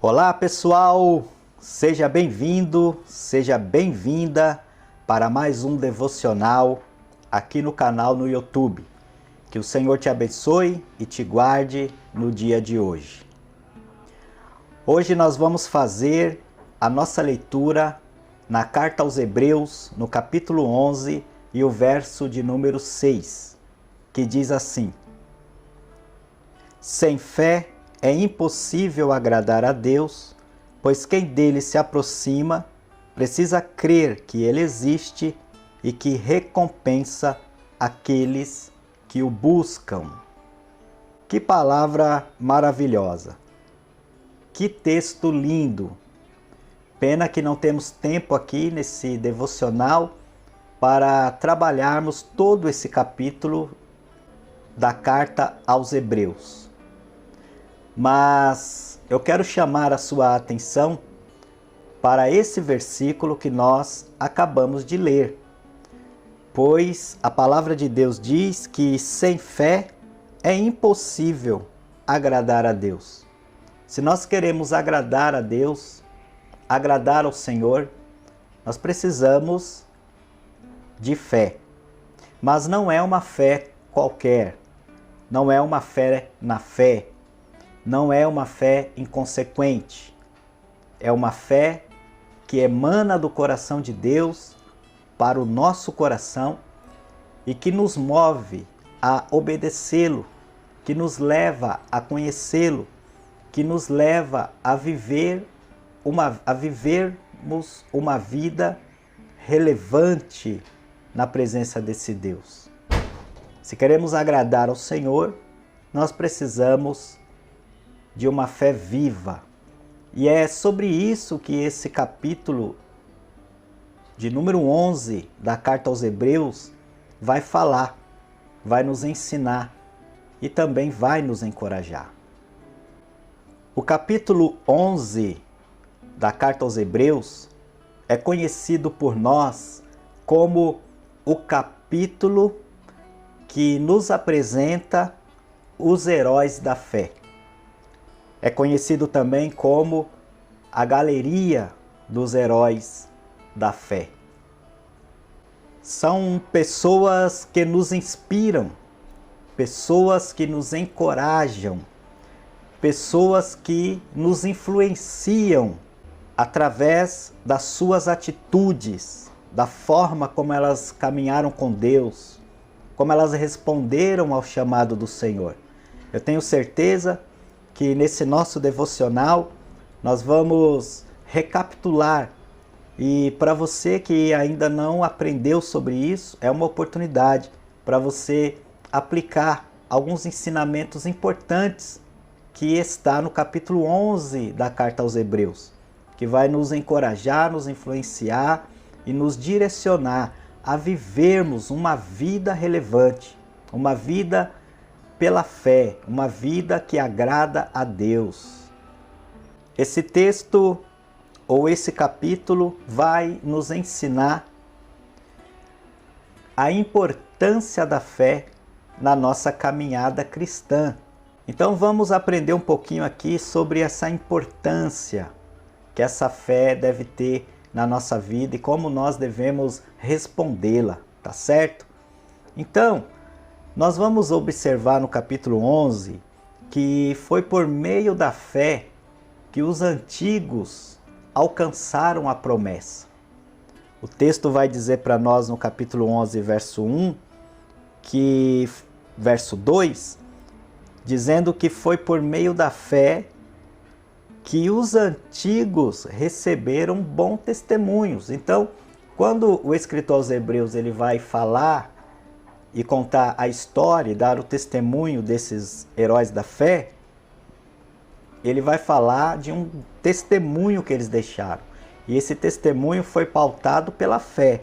Olá pessoal, seja bem-vindo, seja bem-vinda para mais um devocional aqui no canal no YouTube. Que o Senhor te abençoe e te guarde no dia de hoje. Hoje nós vamos fazer a nossa leitura na carta aos Hebreus, no capítulo 11 e o verso de número 6, que diz assim: Sem fé é impossível agradar a Deus, pois quem dele se aproxima precisa crer que ele existe e que recompensa aqueles que o buscam. Que palavra maravilhosa! Que texto lindo! Pena que não temos tempo aqui nesse devocional para trabalharmos todo esse capítulo da carta aos Hebreus. Mas eu quero chamar a sua atenção para esse versículo que nós acabamos de ler, pois a palavra de Deus diz que sem fé é impossível agradar a Deus. Se nós queremos agradar a Deus, agradar ao Senhor, nós precisamos de fé. Mas não é uma fé qualquer, não é uma fé na fé, não é uma fé inconsequente. É uma fé que emana do coração de Deus para o nosso coração e que nos move a obedecê-lo, que nos leva a conhecê-lo, que nos leva a vivermos uma vida relevante na presença desse Deus. Se queremos agradar ao Senhor, nós precisamos de uma fé viva. E é sobre isso que esse capítulo de número 11 da carta aos Hebreus vai falar, vai nos ensinar e também vai nos encorajar. O capítulo 11 da carta aos Hebreus é conhecido por nós como o capítulo que nos apresenta os heróis da fé. É conhecido também como a galeria dos heróis da fé. São pessoas que nos inspiram, pessoas que nos encorajam, pessoas que nos influenciam através das suas atitudes, da forma como elas caminharam com Deus, como elas responderam ao chamado do Senhor. Eu tenho certeza que nesse nosso devocional nós vamos recapitular, e para você que ainda não aprendeu sobre isso, é uma oportunidade para você aplicar alguns ensinamentos importantes que está no capítulo 11 da carta aos Hebreus, que vai nos encorajar, nos influenciar e nos direcionar a vivermos uma vida relevante, uma vida pela fé, uma vida que agrada a Deus. Esse texto ou esse capítulo vai nos ensinar a importância da fé na nossa caminhada cristã. Então vamos aprender um pouquinho aqui sobre essa importância que essa fé deve ter na nossa vida e como nós devemos respondê-la, tá certo? Então, nós vamos observar no capítulo 11 que foi por meio da fé que os antigos alcançaram a promessa. O texto vai dizer para nós no capítulo 11, verso 2, dizendo que foi por meio da fé que os antigos receberam bons testemunhos. Então, quando o escritor aos Hebreus ele vai falar e contar a história, dar o testemunho desses heróis da fé, ele vai falar de um testemunho que eles deixaram. E esse testemunho foi pautado pela fé.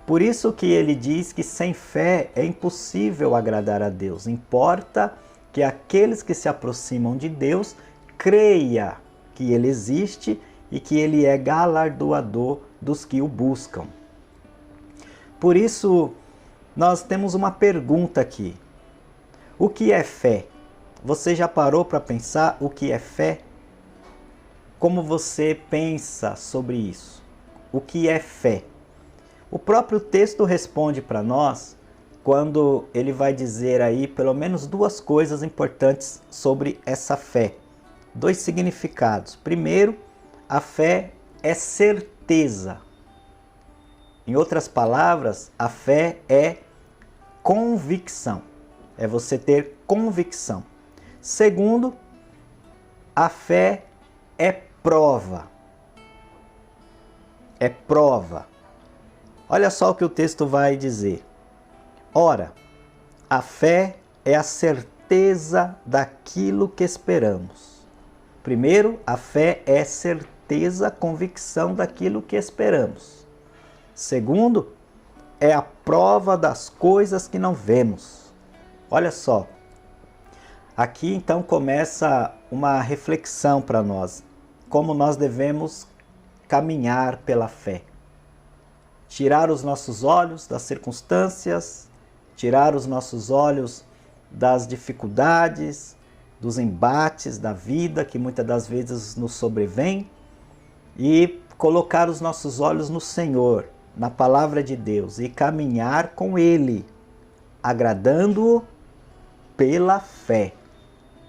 Por isso que ele diz que sem fé é impossível agradar a Deus. Importa que aqueles que se aproximam de Deus creia que Ele existe e que Ele é galardoador dos que o buscam. Por isso, nós temos uma pergunta aqui. O que é fé? Você já parou para pensar o que é fé? como você pensa sobre isso? O que é fé? O próprio texto responde para nós quando ele vai dizer aí pelo menos duas coisas importantes sobre essa fé. Dois significados. Primeiro, a fé é certeza. Em outras palavras, a fé é convicção. É você ter convicção. Segundo, a fé é prova. É prova. Olha só o que o texto vai dizer. Ora, a fé é a certeza daquilo que esperamos. Primeiro, a fé é certeza, convicção daquilo que esperamos. Segundo, é a prova das coisas que não vemos. Olha só. Aqui então começa uma reflexão para nós. Como nós devemos caminhar pela fé. Tirar os nossos olhos das circunstâncias, tirar os nossos olhos das dificuldades, dos embates da vida que muitas das vezes nos sobrevêm e colocar os nossos olhos no Senhor, na palavra de Deus e caminhar com Ele, agradando-o pela fé.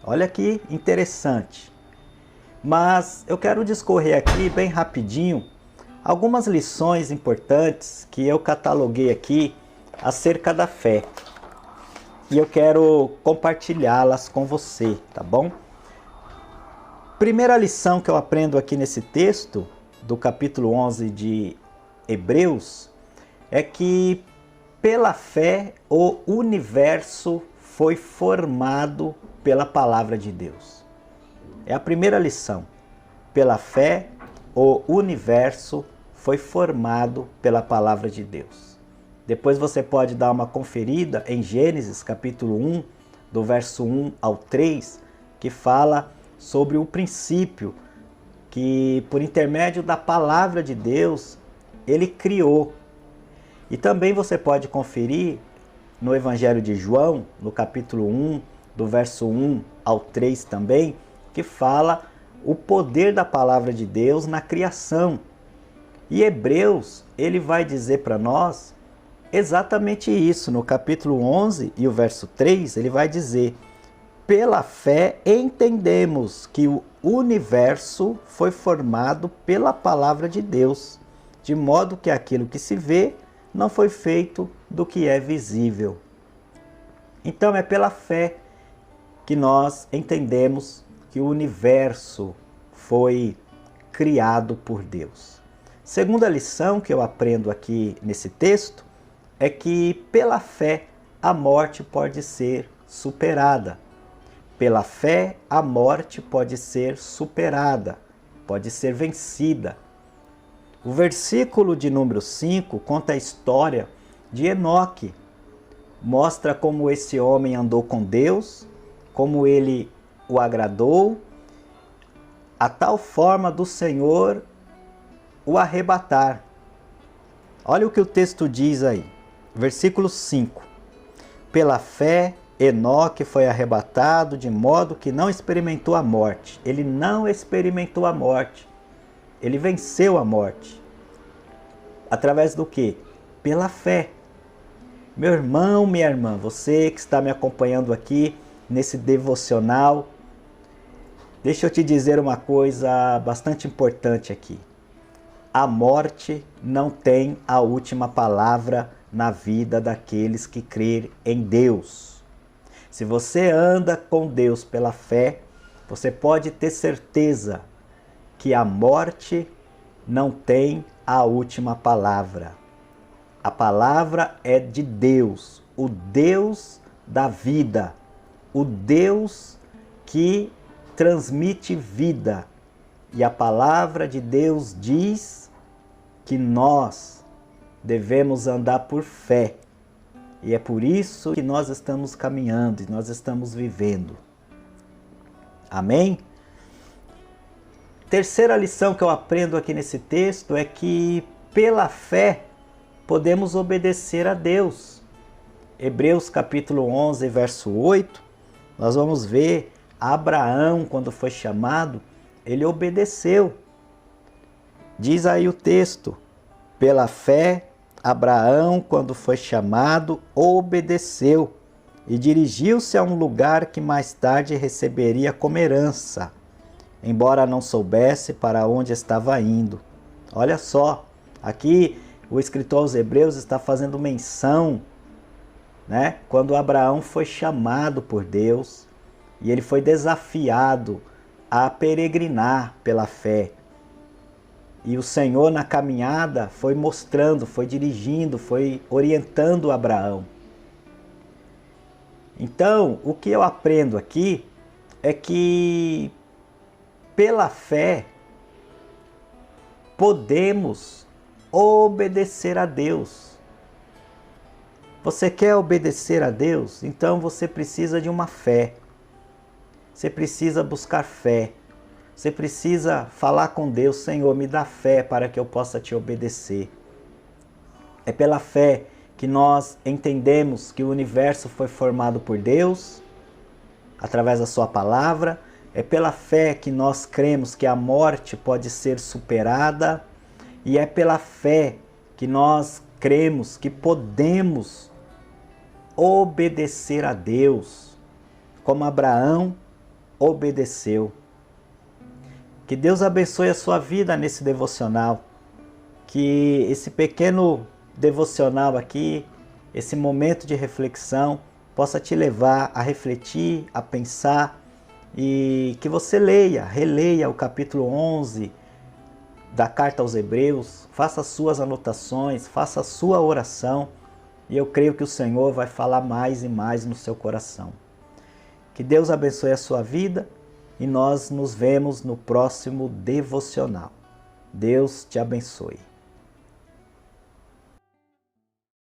Olha que interessante. Mas eu quero discorrer aqui bem rapidinho algumas lições importantes que eu cataloguei aqui acerca da fé. E eu quero compartilhá-las com você, tá bom? Primeira lição que eu aprendo aqui nesse texto, do capítulo 11 de Hebreus, é que pela fé o universo foi formado pela palavra de Deus. É a primeira lição. Pela fé o universo foi formado pela palavra de Deus. Depois você pode dar uma conferida em Gênesis capítulo 1, do verso 1 ao 3, que fala sobre o princípio que por intermédio da palavra de Deus, ele criou. E também você pode conferir no Evangelho de João, no capítulo 1, do verso 1 ao 3 também, que fala o poder da palavra de Deus na criação. E Hebreus, ele vai dizer para nós exatamente isso. No capítulo 11 e o verso 3, ele vai dizer: pela fé entendemos que o universo foi formado pela palavra de Deus, de modo que aquilo que se vê não foi feito do que é visível. Então é pela fé que nós entendemos que o universo foi criado por Deus. Segunda lição que eu aprendo aqui nesse texto é que pela fé a morte pode ser superada. Pela fé a morte pode ser superada, pode ser vencida. O versículo de número 5 conta a história de Enoque. Mostra como esse homem andou com Deus, como ele o agradou, a tal forma do Senhor o arrebatar. Olha o que o texto diz aí, versículo 5. Pela fé, Enoque foi arrebatado de modo que não experimentou a morte. Ele não experimentou a morte. Ele venceu a morte. Através do quê? Pela fé. Meu irmão, minha irmã, você que está me acompanhando aqui nesse devocional, deixa eu te dizer uma coisa bastante importante aqui. A morte não tem a última palavra na vida daqueles que crerem em Deus. Se você anda com Deus pela fé, você pode ter certeza que a morte não tem a última palavra. A palavra é de Deus, o Deus da vida, o Deus que transmite vida. E a palavra de Deus diz que nós devemos andar por fé. E é por isso que nós estamos caminhando e nós estamos vivendo. Amém? Terceira lição que eu aprendo aqui nesse texto é que pela fé podemos obedecer a Deus. Hebreus capítulo 11, verso 8, nós vamos ver Abraão, quando foi chamado, ele obedeceu. Diz aí o texto: pela fé, Abraão, quando foi chamado, obedeceu e dirigiu-se a um lugar que mais tarde receberia como herança, embora não soubesse para onde estava indo. Olha só, aqui o escritor aos Hebreus está fazendo menção, né, quando Abraão foi chamado por Deus e ele foi desafiado a peregrinar pela fé. E o Senhor na caminhada foi mostrando, foi dirigindo, foi orientando Abraão. Então, o que eu aprendo aqui é que pela fé podemos obedecer a Deus. Você quer obedecer a Deus? Então você precisa de uma fé. Você precisa buscar fé. Você precisa falar com Deus: Senhor, me dá fé para que eu possa te obedecer. É pela fé que nós entendemos que o universo foi formado por Deus, através da sua palavra. É pela fé que nós cremos que a morte pode ser superada. E é pela fé que nós cremos que podemos obedecer a Deus, como Abraão obedeceu. Que Deus abençoe a sua vida nesse devocional. Que esse pequeno devocional aqui, esse momento de reflexão, possa te levar a refletir, a pensar, e que você releia o capítulo 11 da carta aos Hebreus, faça suas anotações, faça a sua oração, e eu creio que o Senhor vai falar mais e mais no seu coração. Que Deus abençoe a sua vida e nós nos vemos no próximo devocional. Deus te abençoe.